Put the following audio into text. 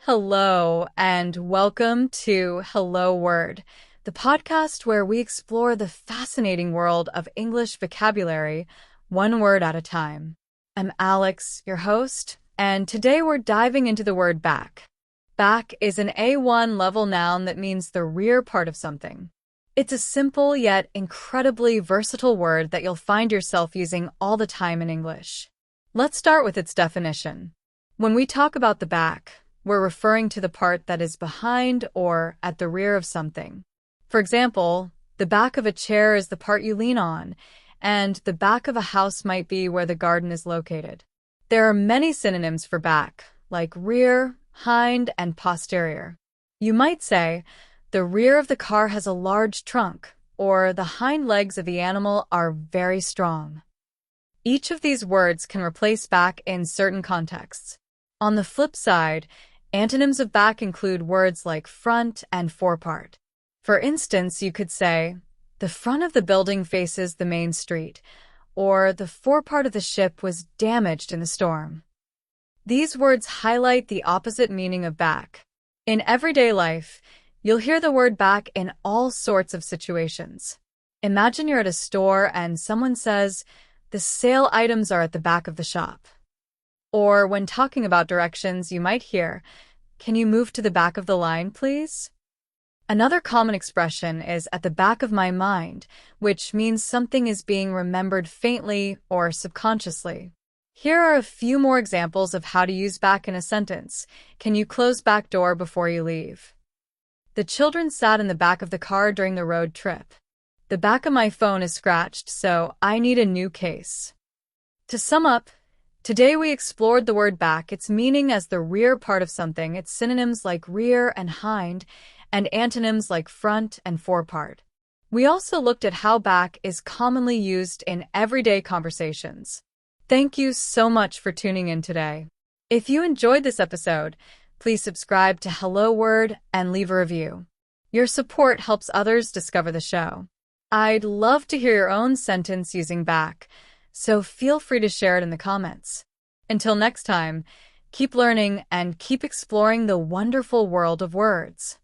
Hello, and welcome to Hello Word, the podcast where we explore the fascinating world of English vocabulary, one word at a time. I'm Alex, your host, and today we're diving into the word back. Back is an A1 level noun that means the rear part of something. It's a simple yet incredibly versatile word that you'll find yourself using all the time in English. Let's start with its definition. When we talk about the back, we're referring to the part that is behind or at the rear of something. For example, the back of a chair is the part you lean on, and the back of a house might be where the garden is located. There are many synonyms for back, like rear, hind, and posterior. You might say, the rear of the car has a large trunk, or the hind legs of the animal are very strong. Each of these words can replace back in certain contexts. On the flip side, antonyms of back include words like front and forepart. For instance, you could say, the front of the building faces the main street, or the forepart of the ship was damaged in the storm. These words highlight the opposite meaning of back. In everyday life, you'll hear the word back in all sorts of situations. Imagine you're at a store and someone says, the sale items are at the back of the shop. Or when talking about directions, you might hear, can you move to the back of the line, please? Another common expression is at the back of my mind, which means something is being remembered faintly or subconsciously. Here are a few more examples of how to use back in a sentence. Can you close back door before you leave? The children sat in the back of the car during the road trip. The back of my phone is scratched, so I need a new case. To sum up, today we explored the word back, its meaning as the rear part of something, its synonyms like rear and hind, and antonyms like front and forepart. We also looked at how back is commonly used in everyday conversations. Thank you so much for tuning in today. If you enjoyed this episode, please subscribe to Hello Word and leave a review. Your support helps others discover the show. I'd love to hear your own sentence using back, so feel free to share it in the comments. Until next time, keep learning and keep exploring the wonderful world of words.